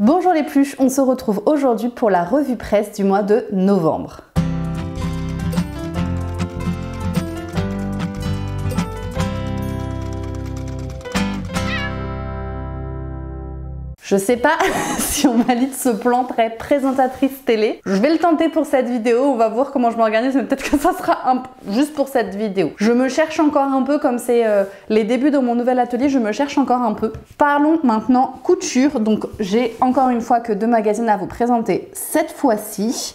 Bonjour les pluches, on se retrouve aujourd'hui pour la revue presse du mois de novembre. Je sais pas si on valide ce plan très présentatrice télé. Je vais le tenter pour cette vidéo, on va voir comment je m'organise, mais peut-être que ça sera juste pour cette vidéo. Je me cherche encore un peu, comme c'est les débuts de mon nouvel atelier, je me cherche encore un peu. Parlons maintenant couture. Donc j'ai encore une fois que deux magazines à vous présenter cette fois-ci.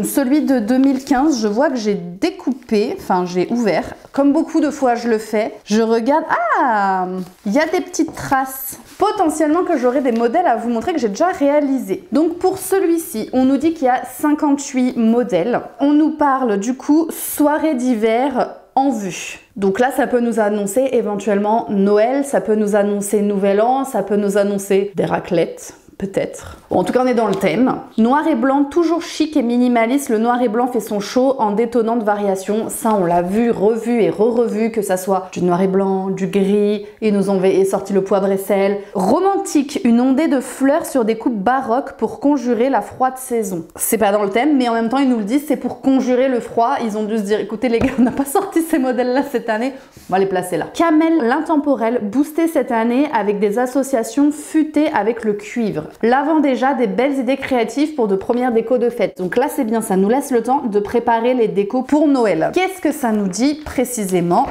Celui de 2015, je vois que j'ai découpé, enfin j'ai ouvert, comme beaucoup de fois je le fais. Je regarde, ah, il y a des petites traces. Potentiellement que j'aurai des modèles à vous montrer que j'ai déjà réalisés. Donc pour celui-ci, on nous dit qu'il y a 58 modèles. On nous parle du coup soirée d'hiver en vue. Donc là, ça peut nous annoncer éventuellement Noël, ça peut nous annoncer Nouvel An, ça peut nous annoncer des raclettes. Peut-être. Bon, en tout cas, on est dans le thème. Noir et blanc, toujours chic et minimaliste. Le noir et blanc fait son show en détonnante variation. Ça, on l'a vu, revu et re-revu, que ça soit du noir et blanc, du gris. Ils nous ont sorti le poivre et sel. Romantique, une ondée de fleurs sur des coupes baroques pour conjurer la froide saison. C'est pas dans le thème, mais en même temps, ils nous le disent, c'est pour conjurer le froid. Ils ont dû se dire, écoutez les gars, on n'a pas sorti ces modèles-là cette année. On va les placer là. Camel, l'intemporel, boosté cette année avec des associations futées avec le cuivre. L'avant déjà des belles idées créatives pour de premières décos de fête. Donc là c'est bien, ça nous laisse le temps de préparer les décos pour Noël. Qu'est-ce que ça nous dit précisément?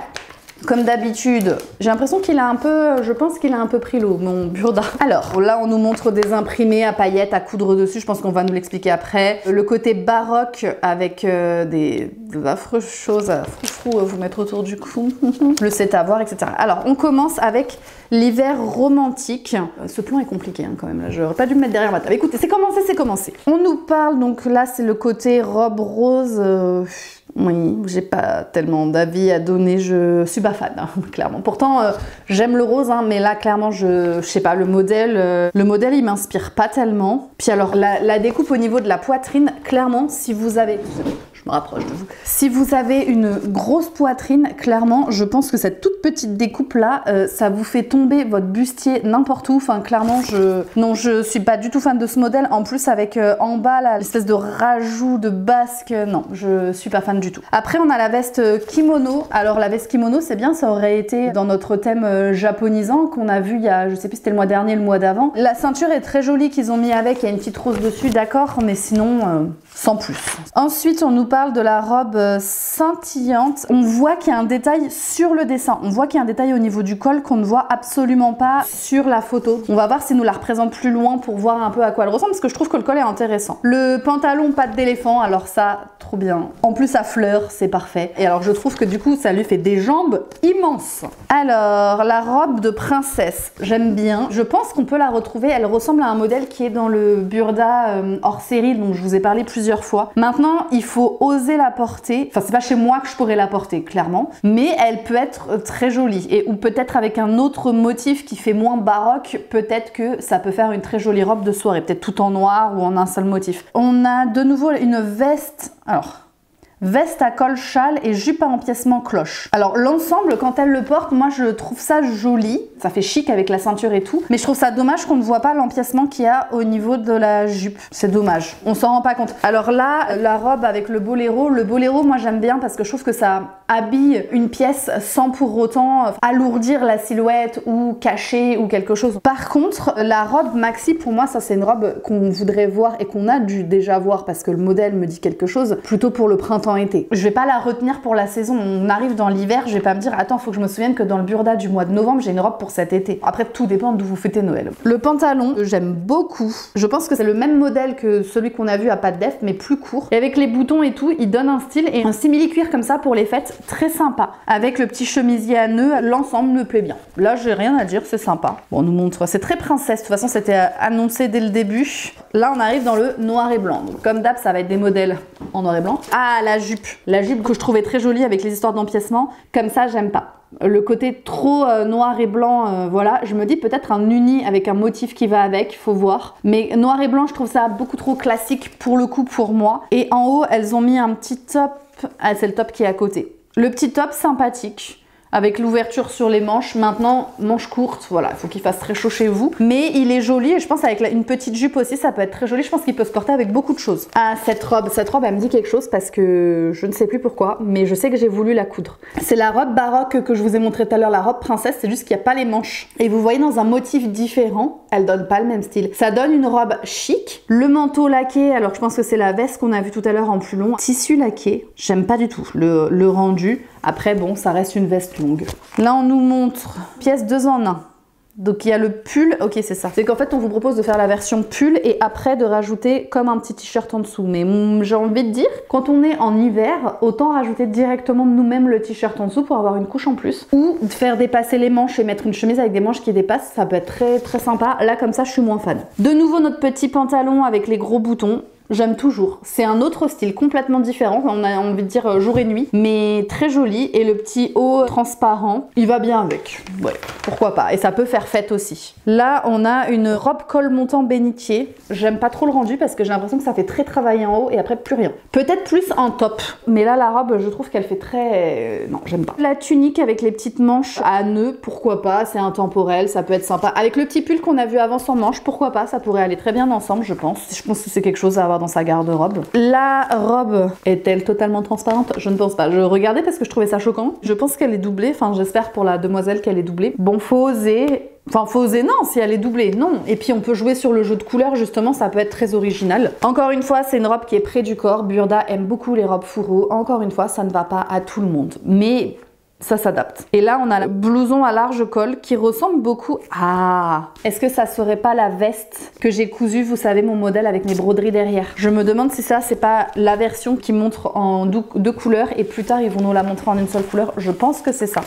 Comme d'habitude, j'ai l'impression qu'il a un peu, je pense qu'il a un peu pris l'eau, mon Burda. Alors là, on nous montre des imprimés à paillettes à coudre dessus. Je pense qu'on va nous l'expliquer après. Le côté baroque avec des affreuses choses à froufrou vous mettre autour du cou. Le c'est à voir, etc. Alors, on commence avec l'hiver romantique. Ce plan est compliqué hein, quand même. Là, j'aurais pas dû me mettre derrière ma table. Écoutez, c'est commencé, c'est commencé. On nous parle, donc là, c'est le côté robe rose. Oui, j'ai pas tellement d'avis à donner, je suis pas fan, hein, clairement. Pourtant, j'aime le rose, hein, mais là, clairement, je sais pas, le modèle, il m'inspire pas tellement. Puis alors, la découpe au niveau de la poitrine, clairement, si vous avez... Je me rapproche de vous. Si vous avez une grosse poitrine, clairement, je pense que cette toute petite découpe là, ça vous fait tomber votre bustier n'importe où. Enfin, clairement, je suis pas du tout fan de ce modèle. En plus, avec en bas là, l'espèce de rajout de basque, non, je suis pas fan du tout. Après, on a la veste kimono. Alors, la veste kimono, c'est bien, ça aurait été dans notre thème japonisant qu'on a vu il y a, je sais plus, c'était le mois dernier, le mois d'avant. La ceinture est très jolie qu'ils ont mis avec. Il y a une petite rose dessus, d'accord, mais sinon, sans plus. Ensuite, on nous parle de la robe scintillante. On voit qu'il y a un détail sur le dessin. On voit qu'il y a un détail au niveau du col qu'on ne voit absolument pas sur la photo. On va voir si nous la représente plus loin pour voir un peu à quoi elle ressemble parce que je trouve que le col est intéressant. Le pantalon patte d'éléphant, alors ça, trop bien. En plus, à fleurs, c'est parfait. Et alors, je trouve que du coup, ça lui fait des jambes immenses. Alors, la robe de princesse, j'aime bien. Je pense qu'on peut la retrouver. Elle ressemble à un modèle qui est dans le Burda hors série dont je vous ai parlé plusieurs fois. Maintenant, il faut oser la porter. Enfin, c'est pas chez moi que je pourrais la porter, clairement. Mais elle peut être très jolie. Et ou peut-être avec un autre motif qui fait moins baroque, peut-être que ça peut faire une très jolie robe de soirée. Peut-être tout en noir ou en un seul motif. On a de nouveau une veste. Alors... veste à col châle et jupe à empiècement cloche. Alors l'ensemble, quand elle le porte, moi je trouve ça joli. Ça fait chic avec la ceinture et tout. Mais je trouve ça dommage qu'on ne voit pas l'empiècement qu'il y a au niveau de la jupe. C'est dommage. On s'en rend pas compte. Alors là, la robe avec le boléro. Le boléro, moi j'aime bien parce que je trouve que ça habille une pièce sans pour autant alourdir la silhouette ou cacher ou quelque chose. Par contre, la robe maxi, pour moi, ça c'est une robe qu'on voudrait voir et qu'on a dû déjà voir parce que le modèle me dit quelque chose. Plutôt pour le printemps été. Je vais pas la retenir pour la saison, on arrive dans l'hiver, je vais pas me dire attends, faut que je me souvienne que dans le Burda du mois de novembre, j'ai une robe pour cet été. Après, tout dépend d'où vous fêtez Noël. Le pantalon, j'aime beaucoup. Je pense que c'est le même modèle que celui qu'on a vu à Pat Def, mais plus court. Et avec les boutons et tout, il donne un style et un simili-cuir comme ça pour les fêtes, très sympa. Avec le petit chemisier à nœuds, l'ensemble me plaît bien. Là, j'ai rien à dire, c'est sympa. Bon, on nous montre, c'est très princesse. De toute façon, c'était annoncé dès le début. Là, on arrive dans le noir et blanc. Donc, comme d'hab, ça va être des modèles en noir et blanc. Ah, la jupe. La jupe que je trouvais très jolie avec les histoires d'empiècement. Comme ça, j'aime pas. Le côté trop noir et blanc, voilà. Je me dis peut-être un uni avec un motif qui va avec, faut voir. Mais noir et blanc, je trouve ça beaucoup trop classique pour le coup pour moi. Et en haut, elles ont mis un petit top. Ah, c'est le top qui est à côté. Le petit top sympathique. avec l'ouverture sur les manches. Maintenant, manches courtes, voilà, il faut qu'il fasse très chaud chez vous. Mais il est joli et je pense avec une petite jupe aussi, ça peut être très joli. Je pense qu'il peut se porter avec beaucoup de choses. Ah, cette robe, elle me dit quelque chose parce que je ne sais plus pourquoi, mais je sais que j'ai voulu la coudre. C'est la robe baroque que je vous ai montré tout à l'heure, la robe princesse, c'est juste qu'il n'y a pas les manches. Et vous voyez dans un motif différent, elle donne pas le même style. Ça donne une robe chic, le manteau laqué, alors je pense que c'est la veste qu'on a vue tout à l'heure en plus long. Tissu laqué, j'aime pas du tout le rendu. Après bon, ça reste une veste longue. Là on nous montre pièce 2 en 1. Donc il y a le pull, ok c'est ça. C'est qu'en fait on vous propose de faire la version pull et après de rajouter comme un petit t-shirt en dessous. Mais j'ai envie de dire, quand on est en hiver, autant rajouter directement nous-mêmes le t-shirt en dessous pour avoir une couche en plus. Ou de faire dépasser les manches et mettre une chemise avec des manches qui dépassent, ça peut être très très sympa. Là comme ça je suis moins fan. De nouveau notre petit pantalon avec les gros boutons. J'aime toujours. C'est un autre style complètement différent, on a envie de dire jour et nuit, mais très joli. Et le petit haut transparent, il va bien avec. Ouais, pourquoi pas. Et ça peut faire fête aussi. Là, on a une robe col montant bénitier. J'aime pas trop le rendu parce que j'ai l'impression que ça fait très travaillé en haut et après plus rien. Peut-être plus en top. Mais là, la robe, je trouve qu'elle fait très... Non, j'aime pas. La tunique avec les petites manches à nœuds, pourquoi pas. C'est intemporel, ça peut être sympa. Avec le petit pull qu'on a vu avant sans manches, pourquoi pas. Ça pourrait aller très bien ensemble, je pense. Je pense que c'est quelque chose à avoir dans sa garde-robe. La robe est-elle totalement transparente? Je ne pense pas. Je regardais parce que je trouvais ça choquant. Je pense qu'elle est doublée. Enfin, j'espère pour la demoiselle qu'elle est doublée. Bon, faut oser. Enfin, faut oser, non, si elle est doublée, non. Et puis on peut jouer sur le jeu de couleurs, justement, ça peut être très original. Encore une fois, c'est une robe qui est près du corps. Burda aime beaucoup les robes fourreaux. Encore une fois, ça ne va pas à tout le monde. Mais... ça s'adapte. Et là, on a le blouson à large col qui ressemble beaucoup à... Est-ce que ça serait pas la veste que j'ai cousue, vous savez, mon modèle avec mes broderies derrière? Je me demande si ça, c'est pas la version qui montre en 2 couleurs et plus tard, ils vont nous la montrer en une seule couleur. Je pense que c'est ça.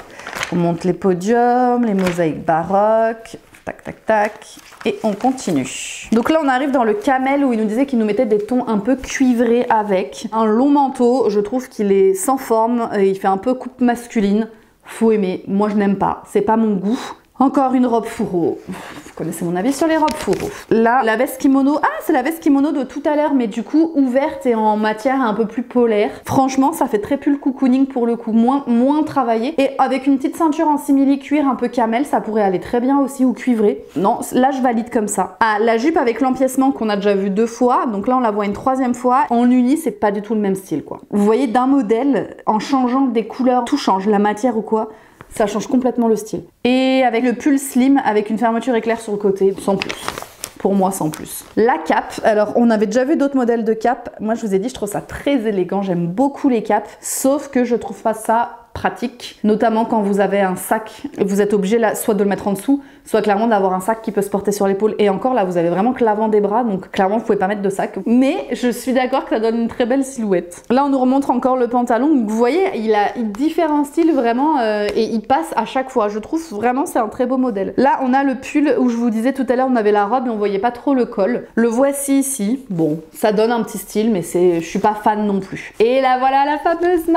On monte les podiums, les mosaïques baroques. Tac, tac, tac. Et on continue. Donc là, on arrive dans le camel où il nous disait qu'il nous mettait des tons un peu cuivrés avec. Un long manteau, je trouve qu'il est sans forme. Il fait un peu coupe masculine. Faut aimer. Moi, je n'aime pas. C'est pas mon goût. Encore une robe fourreau. Vous connaissez mon avis sur les robes fourreau. Là, la veste kimono. Ah, c'est la veste kimono de tout à l'heure, mais du coup, ouverte et en matière un peu plus polaire. Franchement, ça fait très pull cocooning pour le coup, moins travaillé. Et avec une petite ceinture en simili-cuir un peu camel, ça pourrait aller très bien aussi, ou cuivré. Non, là, je valide comme ça. Ah, la jupe avec l'empiècement qu'on a déjà vu 2 fois. Donc là, on la voit une 3e fois. En uni, c'est pas du tout le même style, quoi. Vous voyez, d'un modèle, en changeant des couleurs, tout change, la matière ou quoi. Ça change complètement le style. Et avec le pull slim, avec une fermeture éclair sur le côté, sans plus. Pour moi, sans plus. La cape, alors on avait déjà vu d'autres modèles de cape. Moi, je vous ai dit, je trouve ça très élégant. J'aime beaucoup les capes, sauf que je trouve pas ça pratique, notamment quand vous avez un sac et vous êtes obligé là, soit de le mettre en dessous, soit clairement d'avoir un sac qui peut se porter sur l'épaule. Et encore là, vous avez vraiment que l'avant des bras, donc clairement, vous pouvez pas mettre de sac. Mais je suis d'accord que ça donne une très belle silhouette. Là, on nous remontre encore le pantalon. Donc, vous voyez, il a différents styles vraiment et il passe à chaque fois. Je trouve vraiment c'est un très beau modèle. Là, on a le pull où je vous disais tout à l'heure, on avait la robe et on voyait pas trop le col. Le voici ici. Bon, ça donne un petit style, mais je suis pas fan non plus. Et là, voilà la fameuse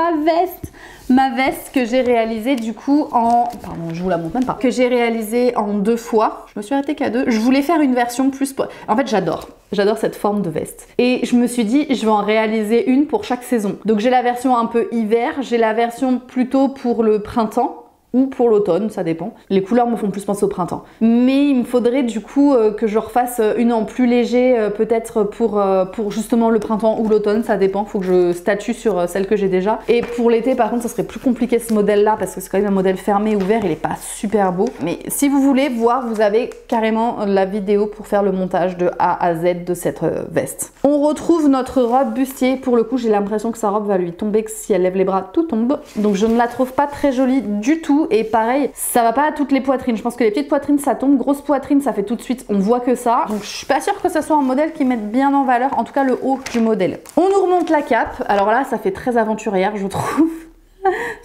ma veste que j'ai réalisée du coup en... Pardon, je vous la montre même pas. Que j'ai réalisée en 2 fois. Je me suis arrêtée qu'à 2. Je voulais faire une version plus... En fait, j'adore cette forme de veste. Et je me suis dit, je vais en réaliser une pour chaque saison. Donc j'ai la version un peu hiver, j'ai la version plutôt pour le printemps. Ou pour l'automne, ça dépend. Les couleurs me font plus penser au printemps. Mais il me faudrait du coup que je refasse une en plus léger, peut-être pour justement le printemps ou l'automne, ça dépend. Faut que je statue sur celle que j'ai déjà. Et pour l'été, par contre, ça serait plus compliqué ce modèle-là parce que c'est quand même un modèle fermé, ouvert, il est pas super beau. Mais si vous voulez voir, vous avez carrément la vidéo pour faire le montage de A à Z de cette veste. On retrouve notre robe bustier. Pour le coup, j'ai l'impression que sa robe va lui tomber, que si elle lève les bras, tout tombe. Donc je ne la trouve pas très jolie du tout. Et pareil, ça va pas à toutes les poitrines. Je pense que les petites poitrines ça tombe, grosse poitrine ça fait tout de suite, on voit que ça. Donc je suis pas sûre que ce soit un modèle qui mette bien en valeur, en tout cas le haut du modèle. On nous remonte la cape. Alors là, ça fait très aventurière, je trouve.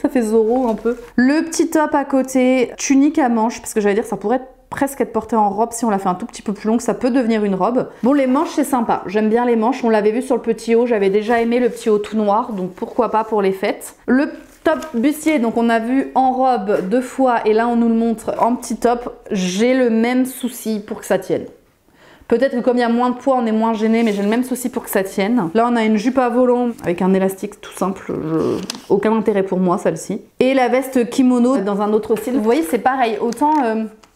Ça fait Zorro un peu. Le petit top à côté, tunique à manches, parce que j'allais dire ça pourrait presque être porté en robe si on la fait un tout petit peu plus longue, ça peut devenir une robe. Bon, les manches c'est sympa, j'aime bien les manches, on l'avait vu sur le petit haut, j'avais déjà aimé le petit haut tout noir, donc pourquoi pas pour les fêtes. Le top bustier, donc on a vu en robe 2 fois et là on nous le montre en petit top. J'ai le même souci pour que ça tienne. Peut-être que comme il y a moins de poids, on est moins gêné, mais j'ai le même souci pour que ça tienne. Là, on a une jupe à volant avec un élastique tout simple. Aucun intérêt pour moi, celle-ci. Et la veste kimono dans un autre style. Vous voyez, c'est pareil. Autant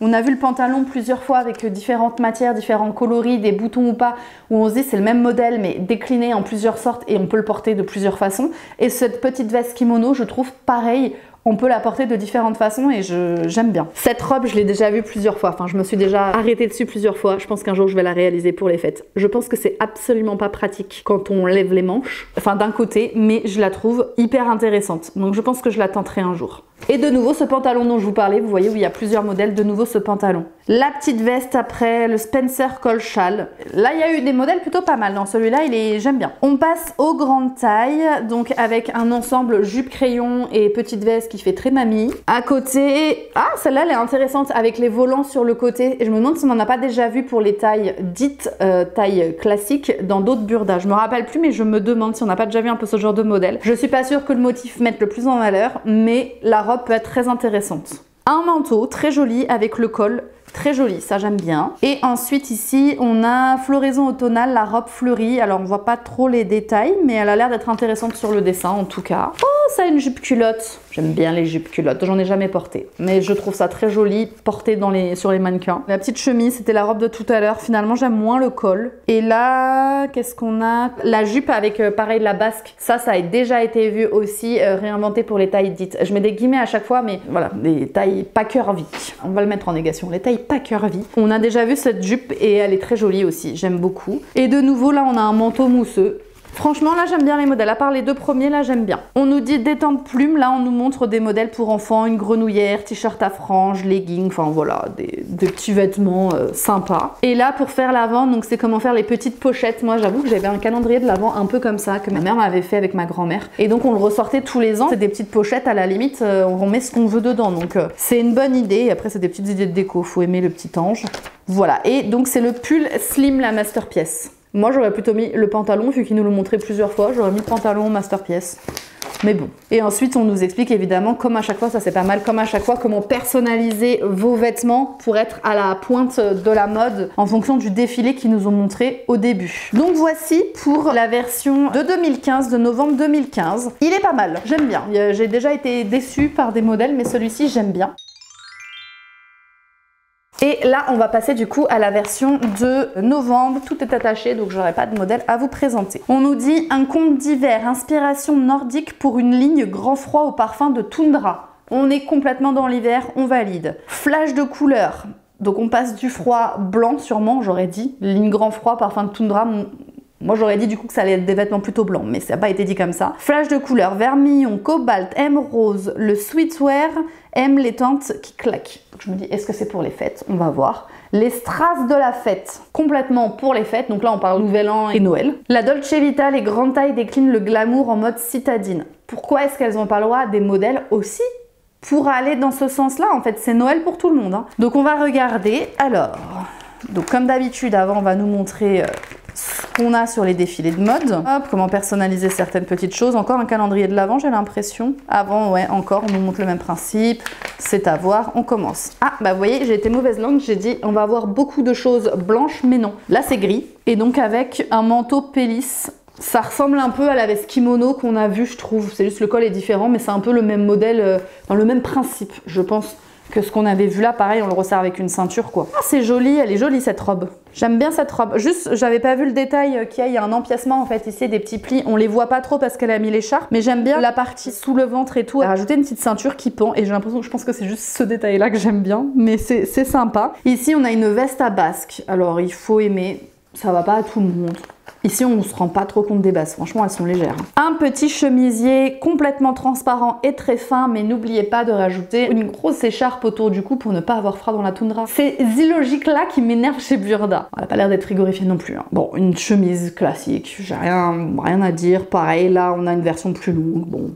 on a vu le pantalon plusieurs fois avec différentes matières, différents coloris, des boutons ou pas, où on se dit c'est le même modèle, mais décliné en plusieurs sortes et on peut le porter de plusieurs façons. Et cette petite veste kimono, je trouve pareil. On peut la porter de différentes façons et j'aime bien. Cette robe, je l'ai déjà vue plusieurs fois. Enfin, je me suis déjà arrêtée dessus plusieurs fois. Je pense qu'un jour, je vais la réaliser pour les fêtes. Je pense que c'est absolument pas pratique quand on lève les manches. Enfin, d'un côté, mais je la trouve hyper intéressante. Donc, je pense que je la tenterai un jour. Et de nouveau, ce pantalon dont je vous parlais, vous voyez où il y a plusieurs modèles, de nouveau ce pantalon. La petite veste après, le Spencer col châle. Là, il y a eu des modèles plutôt pas mal. Dans celui-là, j'aime bien. On passe aux grandes tailles, donc avec un ensemble jupe crayon et petite veste qui fait très mamie. À côté, ah, celle-là, elle est intéressante avec les volants sur le côté. Et je me demande si on n'en a pas déjà vu pour les tailles dites tailles classiques dans d'autres burdas. Je me rappelle plus, mais je me demande si on n'a pas déjà vu un peu ce genre de modèle. Je suis pas sûre que le motif mette le plus en valeur, mais la robe peut être très intéressante. Un manteau très joli avec le col. Très joli, ça j'aime bien. Et ensuite ici, on a floraison automnale, la robe fleurie. Alors on voit pas trop les détails, mais elle a l'air d'être intéressante sur le dessin en tout cas. Oh, ça a une jupe culotte. J'aime bien les jupes culottes, j'en ai jamais porté. Mais je trouve ça très joli, porté sur les mannequins. La petite chemise, c'était la robe de tout à l'heure. Finalement, j'aime moins le col. Et là, qu'est-ce qu'on a? La jupe avec, pareil, la basque. Ça a déjà été vu aussi, réinventé pour les tailles dites. Je mets des guillemets à chaque fois, mais voilà, des tailles pas curvy. On va le mettre en négation. Les tailles pas curvy. On a déjà vu cette jupe et elle est très jolie aussi. J'aime beaucoup. Et de nouveau, là, on a un manteau mousseux. Franchement, là, j'aime bien les modèles. À part les deux premiers, là, j'aime bien. On nous dit détente plume. Là, on nous montre des modèles pour enfants. Une grenouillère, t-shirt à franges, leggings. Enfin, voilà, des petits vêtements sympas. Et là, pour faire l'avant, donc c'est comment faire les petites pochettes. Moi, j'avoue que j'avais un calendrier de l'avant un peu comme ça, que ma mère m'avait fait avec ma grand-mère. Et donc, on le ressortait tous les ans. C'est des petites pochettes, à la limite, on met ce qu'on veut dedans. Donc, c'est une bonne idée. Et après, c'est des petites idées de déco. Faut aimer le petit ange. Voilà. Et donc, c'est le pull Slim, la masterpiece. Moi, j'aurais plutôt mis le pantalon, vu qu'il nous le montrait plusieurs fois. J'aurais mis le pantalon masterpiece. Mais bon. Et ensuite, on nous explique évidemment, comme à chaque fois, ça c'est pas mal, comme à chaque fois, comment personnaliser vos vêtements pour être à la pointe de la mode en fonction du défilé qu'ils nous ont montré au début. Donc voici pour la version de 2015, de novembre 2015. Il est pas mal, j'aime bien. J'ai déjà été déçue par des modèles, mais celui-ci, j'aime bien. Et là, on va passer du coup à la version de novembre. Tout est attaché, donc j'aurai pas de modèle à vous présenter. On nous dit un conte d'hiver, inspiration nordique pour une ligne grand froid au parfum de toundra. On est complètement dans l'hiver, on valide. Flash de couleurs. Donc on passe du froid blanc sûrement, j'aurais dit. Ligne grand froid, parfum de toundra. Moi j'aurais dit du coup que ça allait être des vêtements plutôt blancs, mais ça n'a pas été dit comme ça. Flash de couleurs, vermillon, cobalt, M rose, le sweatwear, M les tentes qui claquent. Donc je me dis, est-ce que c'est pour les fêtes? On va voir. Les strass de la fête, complètement pour les fêtes. Donc là on parle Nouvel An et Noël. La Dolce Vita, les grandes tailles déclinent le glamour en mode citadine. Pourquoi est-ce qu'elles n'ont pas le droit à des modèles aussi pour aller dans ce sens-là? En fait, c'est Noël pour tout le monde. Hein. Donc on va regarder. Alors, donc comme d'habitude, avant on va nous montrer ce qu'on a sur les défilés de mode. Hop, comment personnaliser certaines petites choses. Encore un calendrier de l'Avent, j'ai l'impression. Avant, ouais, encore, on nous montre le même principe. C'est à voir, on commence. Ah, bah vous voyez, j'ai été mauvaise langue, j'ai dit on va avoir beaucoup de choses blanches, mais non. Là, c'est gris. Et donc avec un manteau pélisse. Ça ressemble un peu à la veste kimono qu'on a vu, je trouve. C'est juste le col est différent, mais c'est un peu le même modèle, dans le même principe, je pense, que ce qu'on avait vu là. Pareil, on le resserre avec une ceinture, quoi. Ah, c'est joli, elle est jolie cette robe. J'aime bien cette robe. Juste, j'avais pas vu le détail qu'il y a un empiècement en fait ici, des petits plis. On les voit pas trop parce qu'elle a mis l'écharpe, mais j'aime bien la partie sous le ventre et tout. Elle a rajouté une petite ceinture qui pend et j'ai l'impression que je pense que c'est juste ce détail-là que j'aime bien, mais c'est sympa. Ici, on a une veste à basque. Alors, il faut aimer. Ça va pas à tout le monde. Ici, on ne se rend pas trop compte des bases. Franchement, elles sont légères. Un petit chemisier complètement transparent et très fin, mais n'oubliez pas de rajouter une grosse écharpe autour du cou pour ne pas avoir froid dans la toundra. Ces illogiques-là qui m'énervent chez Burda. Elle n'a pas l'air d'être frigorifiée non plus. Hein. Bon, une chemise classique. J'ai rien à dire. Pareil, là, on a une version plus longue. Bon,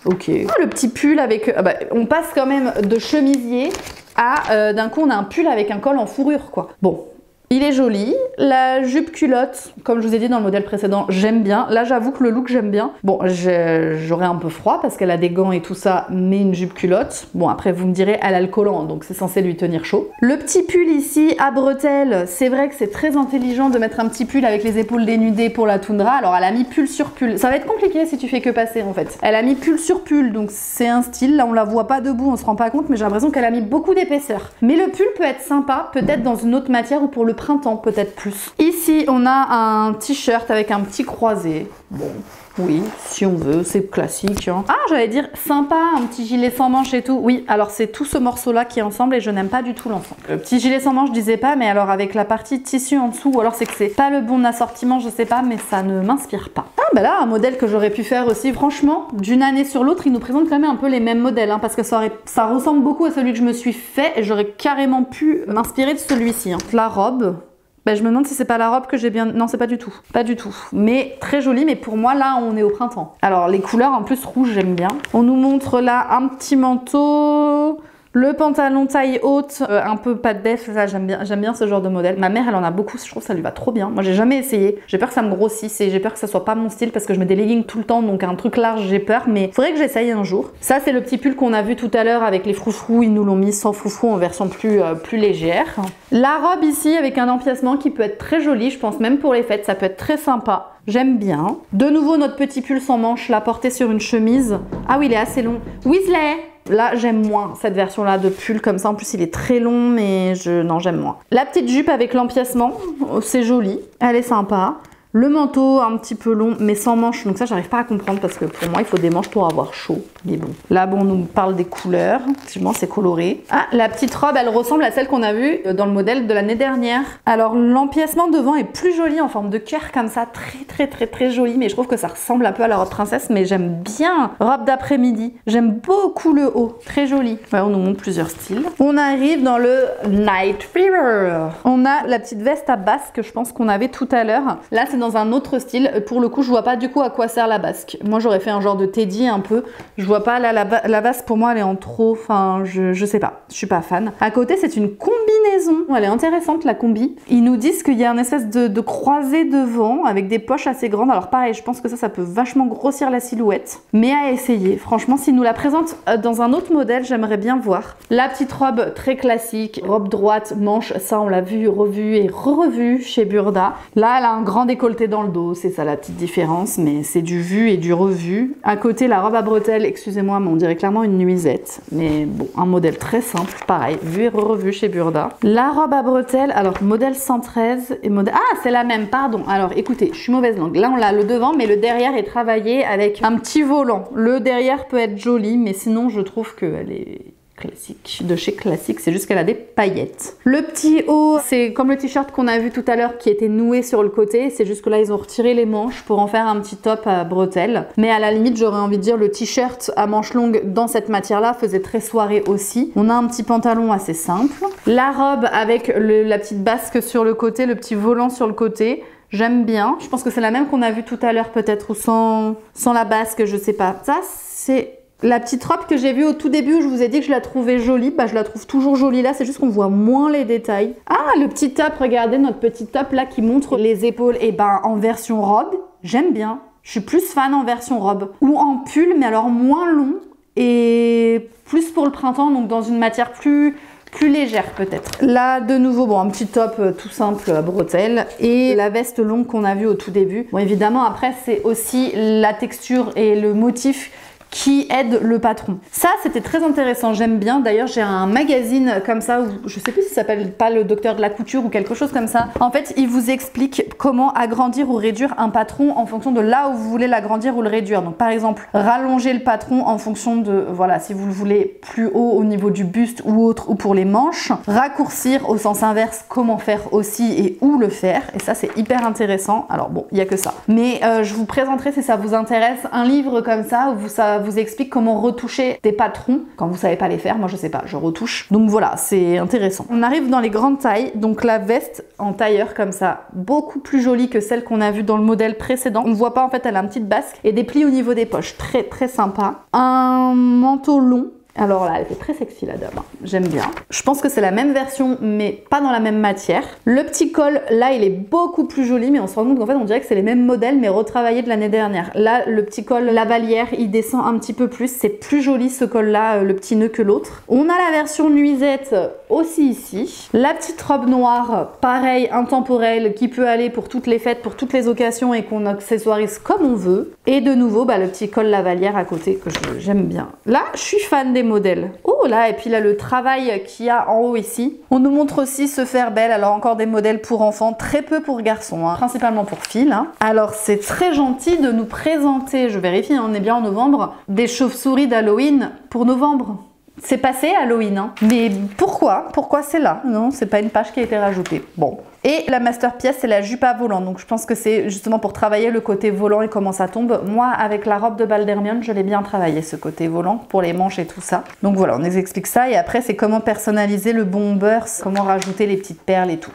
ok. Oh, le petit pull avec... Ah bah, on passe quand même de chemisier à... d'un coup, on a un pull avec un col en fourrure, quoi. Bon. Il est joli, La jupe culotte, comme je vous ai dit dans le modèle précédent, j'aime bien. Là, j'avoue que le look, j'aime bien. Bon, j'aurais un peu froid parce qu'elle a des gants et tout ça, mais une jupe culotte. Bon, après, vous me direz, elle a le collant, donc c'est censé lui tenir chaud. Le petit pull ici, à bretelles, c'est vrai que c'est très intelligent de mettre un petit pull avec les épaules dénudées pour la toundra. Alors, elle a mis pull sur pull. Ça va être compliqué si tu fais que passer, en fait. Elle a mis pull sur pull, donc c'est un style. Là, on la voit pas debout, on se rend pas compte, mais j'ai l'impression qu'elle a mis beaucoup d'épaisseur. Mais le pull peut être sympa, peut-être dans une autre matière ou pour le printemps, peut-être plus. Ici, on a un t-shirt avec un petit croisé. Bon, oui, si on veut, c'est classique. Hein. Ah, j'allais dire sympa, un petit gilet sans manches et tout. Oui, alors c'est tout ce morceau-là qui est ensemble et je n'aime pas du tout l'ensemble. Le petit gilet sans manches, je disais pas, mais alors avec la partie tissu en dessous, ou alors c'est que c'est pas le bon assortiment, je sais pas, mais ça ne m'inspire pas. Ah, bah là, un modèle que j'aurais pu faire aussi, franchement, d'une année sur l'autre, il nous présente quand même un peu les mêmes modèles, hein, parce que ça ressemble beaucoup à celui que je me suis fait et j'aurais carrément pu m'inspirer de celui-ci. Hein. La robe. Ben, je me demande si c'est pas la robe que j'ai bien... Non, c'est pas du tout. Pas du tout. Mais très jolie, mais pour moi, là, on est au printemps. Alors, les couleurs, en plus, rouge, j'aime bien. On nous montre là un petit manteau... Le pantalon taille haute, un peu pas de def, ça j'aime bien ce genre de modèle. Ma mère elle en a beaucoup, je trouve que ça lui va trop bien. Moi j'ai jamais essayé, j'ai peur que ça me grossisse et j'ai peur que ça soit pas mon style parce que je mets des leggings tout le temps, donc un truc large j'ai peur, mais faudrait que j'essaye un jour. Ça c'est le petit pull qu'on a vu tout à l'heure avec les froufrous, ils nous l'ont mis sans froufrous en version plus légère. La robe ici avec un empiècement qui peut être très joli, je pense même pour les fêtes, ça peut être très sympa. J'aime bien. De nouveau notre petit pull sans manches, là porté sur une chemise. Ah oui il est assez long. Weasley! Là, j'aime moins cette version-là de pull comme ça. En plus, il est très long, mais non, j'aime moins. La petite jupe avec l'empiècement, c'est joli. Elle est sympa. Le manteau un petit peu long mais sans manches, donc ça j'arrive pas à comprendre parce que pour moi il faut des manches pour avoir chaud. Mais bon, là bon, on nous parle des couleurs, effectivement c'est coloré. Ah, la petite robe elle ressemble à celle qu'on a vue dans le modèle de l'année dernière. Alors l'empiècement devant est plus joli en forme de cœur comme ça, très joli, mais je trouve que ça ressemble un peu à la robe princesse, mais j'aime bien. Robe d'après-midi, j'aime beaucoup le haut, très joli. Ouais, on nous montre plusieurs styles. On arrive dans le Night Fever. On a la petite veste à basque que je pense qu'on avait tout à l'heure. Là c'est dans un autre style. Pour le coup, je vois pas du coup à quoi sert la basque. Moi, j'aurais fait un genre de teddy un peu. Je vois pas là, la basque pour moi, elle est en trop. Enfin, je sais pas. Je suis pas fan. À côté, c'est une combinaison. Elle est intéressante la combi. Ils nous disent qu'il y a une espèce de croisée devant avec des poches assez grandes. Alors pareil, je pense que ça peut vachement grossir la silhouette. Mais à essayer. Franchement, s'ils nous la présentent dans un autre modèle, j'aimerais bien voir. La petite robe très classique, robe droite, manche. Ça, on l'a vu, revu et revu chez Burda. Là, elle a un grand décolleté dans le dos, c'est ça la petite différence, mais c'est du vu et du revu. À côté, la robe à bretelles, excusez-moi, mais on dirait clairement une nuisette. Mais bon, un modèle très simple, pareil, vu et revu chez Burda. La robe à bretelles, alors modèle 113 et modèle... Ah, c'est la même, pardon. Alors écoutez, je suis mauvaise langue. Là, on l'a le devant, mais le derrière est travaillé avec un petit volant. Le derrière peut être joli, mais sinon, je trouve qu'elle est... classique, de chez Classique, c'est juste qu'elle a des paillettes. Le petit haut, c'est comme le t-shirt qu'on a vu tout à l'heure qui était noué sur le côté, c'est juste que là ils ont retiré les manches pour en faire un petit top à bretelles. Mais à la limite, j'aurais envie de dire le t-shirt à manches longues dans cette matière-là faisait très soirée aussi. On a un petit pantalon assez simple. La robe avec la petite basque sur le côté, le petit volant sur le côté. J'aime bien. Je pense que c'est la même qu'on a vu tout à l'heure peut-être ou sans la basque, je sais pas. Ça, c'est... La petite robe que j'ai vue au tout début où je vous ai dit que je la trouvais jolie, bah je la trouve toujours jolie là, c'est juste qu'on voit moins les détails. Ah, le petit top, regardez notre petit top là qui montre les épaules, et ben en version robe, j'aime bien. Je suis plus fan en version robe. Ou en pull, mais alors moins long et plus pour le printemps, donc dans une matière plus légère peut-être. Là de nouveau, bon, un petit top tout simple à bretelles et la veste longue qu'on a vue au tout début. Bon évidemment après c'est aussi la texture et le motif qui aide le patron. Ça, c'était très intéressant, j'aime bien. D'ailleurs, j'ai un magazine comme ça, où je sais plus si ça s'appelle pas le docteur de la couture ou quelque chose comme ça. En fait, il vous explique comment agrandir ou réduire un patron en fonction de là où vous voulez l'agrandir ou le réduire. Donc, par exemple, rallonger le patron en fonction de, voilà, si vous le voulez plus haut au niveau du buste ou autre, ou pour les manches. Raccourcir au sens inverse, comment faire aussi et où le faire. Et ça, c'est hyper intéressant. Alors bon, il n'y a que ça. Mais je vous présenterai, si ça vous intéresse, un livre comme ça où ça vous explique comment retoucher des patrons quand vous savez pas les faire. Moi je sais pas, je retouche. Donc voilà, c'est intéressant. On arrive dans les grandes tailles. Donc la veste en tailleur comme ça, beaucoup plus jolie que celle qu'on a vue dans le modèle précédent. On ne voit pas, en fait, elle a une petite basque et des plis au niveau des poches. Très sympa. Un manteau long Alors là, elle fait très sexy la dame, j'aime bien. Je pense que c'est la même version, mais pas dans la même matière. Le petit col, là, il est beaucoup plus joli, mais on se rend compte qu'en fait, on dirait que c'est les mêmes modèles, mais retravaillés de l'année dernière. Là, le petit col Lavalière, il descend un petit peu plus. C'est plus joli ce col-là, le petit nœud que l'autre. On a la version nuisette aussi ici. La petite robe noire, pareil, intemporelle, qui peut aller pour toutes les fêtes, pour toutes les occasions et qu'on accessoirise comme on veut. Et de nouveau, bah, le petit col Lavalière à côté que j'aime bien. Là, je suis fan des modèles. Oh là, et puis là, le travail qu'il y a en haut ici. On nous montre aussi se faire belle. Alors encore des modèles pour enfants, très peu pour garçons, hein, principalement pour filles. Hein. Alors c'est très gentil de nous présenter, je vérifie, on est bien en novembre, des chauves-souris d'Halloween pour novembre. C'est passé Halloween, hein. Mais pourquoi? Pourquoi c'est là? Non, c'est pas une page qui a été rajoutée. Bon. Et la masterpiece, c'est la jupe à volant. Donc je pense que c'est justement pour travailler le côté volant et comment ça tombe. Moi, avec la robe de bal d'Hermione, je l'ai bien travaillé, ce côté volant, pour les manches et tout ça. Donc voilà, on nous explique ça. Et après, c'est comment personnaliser le bomber, comment rajouter les petites perles et tout.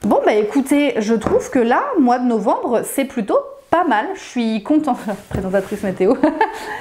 Bon, bah écoutez, je trouve que là, mois de novembre, c'est plutôt pas mal, je suis contente, présentatrice météo,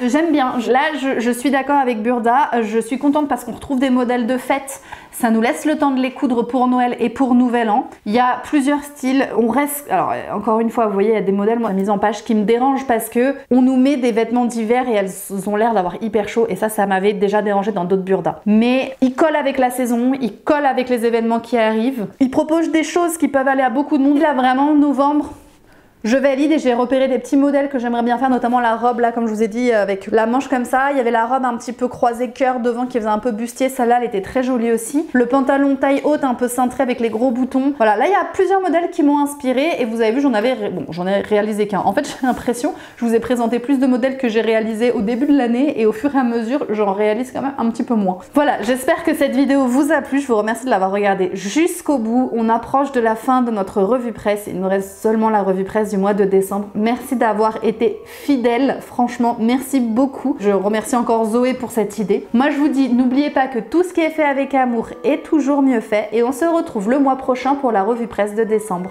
j'aime bien. Là, je suis d'accord avec Burda, je suis contente parce qu'on retrouve des modèles de fête, ça nous laisse le temps de les coudre pour Noël et pour Nouvel An. Il y a plusieurs styles, on reste, alors encore une fois, vous voyez, il y a des modèles, moi, mise en page qui me dérangent parce que on nous met des vêtements d'hiver et elles ont l'air d'avoir hyper chaud et ça m'avait déjà dérangé dans d'autres Burda. Mais ils collent avec la saison, ils collent avec les événements qui arrivent, ils proposent des choses qui peuvent aller à beaucoup de monde. Là, vraiment, novembre, je valide et j'ai repéré des petits modèles que j'aimerais bien faire, notamment la robe là, comme je vous ai dit, avec la manche comme ça. Il y avait la robe un petit peu croisée cœur devant qui faisait un peu bustier, celle-là elle était très jolie aussi. Le pantalon taille haute un peu cintré avec les gros boutons. Voilà, là il y a plusieurs modèles qui m'ont inspiré et vous avez vu, j'en ai réalisé qu'un. En fait j'ai l'impression, je vous ai présenté plus de modèles que j'ai réalisés au début de l'année et au fur et à mesure j'en réalise quand même un petit peu moins. Voilà, j'espère que cette vidéo vous a plu, je vous remercie de l'avoir regardée jusqu'au bout. On approche de la fin de notre revue presse, il nous reste seulement la revue presse du mois de décembre. Merci d'avoir été fidèle, franchement, merci beaucoup. Je remercie encore Zoé pour cette idée. Moi, je vous dis, n'oubliez pas que tout ce qui est fait avec amour est toujours mieux fait et on se retrouve le mois prochain pour la revue presse de décembre.